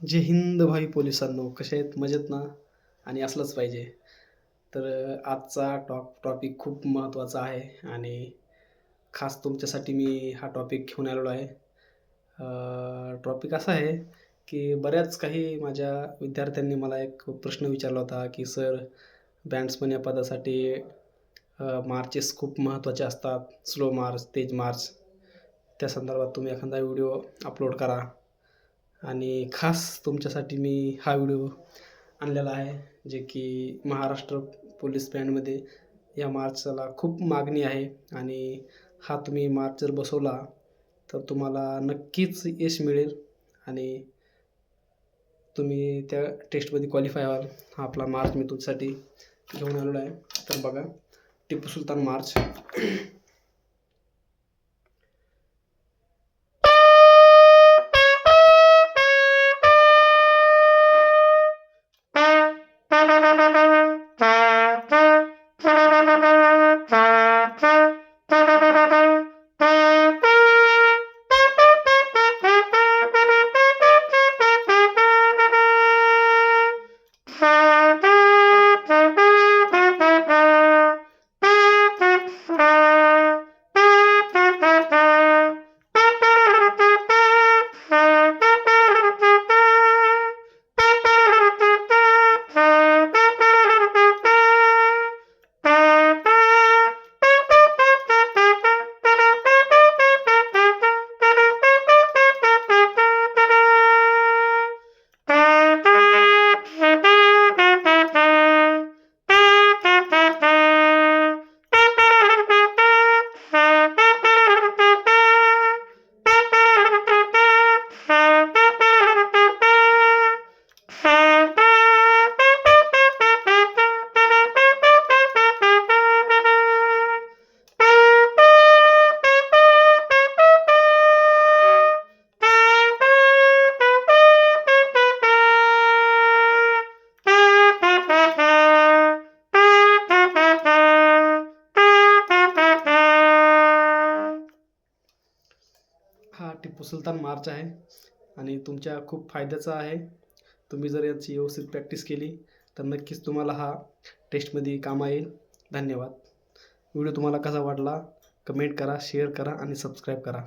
जय हिंद भावी पोलिसांनो, कसे आहेत? मजेत ना? आणि असलंच पाहिजे. तर आजचा टॉपिक खूप महत्त्वाचा आहे आणि खास तुमच्यासाठी मी हा टॉपिक घेऊन आलेलो आहे. टॉपिक असा आहे, की बऱ्याच काही माझ्या विद्यार्थ्यांनी मला एक प्रश्न विचारला होता, की "सर, बॅट्समन या पदासाठी मार्चेस खूप महत्त्वाचे असतात. स्लो मार्च, तेज मार्च. त्या संदर्भात तुम्ही एखादा व्हिडिओ अपलोड करा." आणि खास तुमच्यासाठी मी हा व्हिडिओ आणलेला आहे, जे की महाराष्ट्र पोलीस बँडमध्ये या मार्चला खूप मागणी आहे आणि हा तुम्ही मार्च जर बसवला, तर तुम्हाला नक्कीच यश मिळेल आणि तुम्ही त्या टेस्टमध्ये क्वालिफाय व्हाल. हा आपला मार्च मी तुमच्यासाठी घेऊन आलेलो आहे. तर बघा, टिपू सुलतान मार्च. हा टिपू सुलतान मार्च आहे आणि तुमच्या खूप फायद्याचा आहे. तुम्ही जर याची व्यवस्थित प्रॅक्टिस केली, तर नक्कीच तुम्हाला हा टेस्टमध्ये कामा येईल. धन्यवाद. व्हिडिओ तुम्हाला कसा वाटला? कमेंट करा, शेअर करा आणि सबस्क्राईब करा.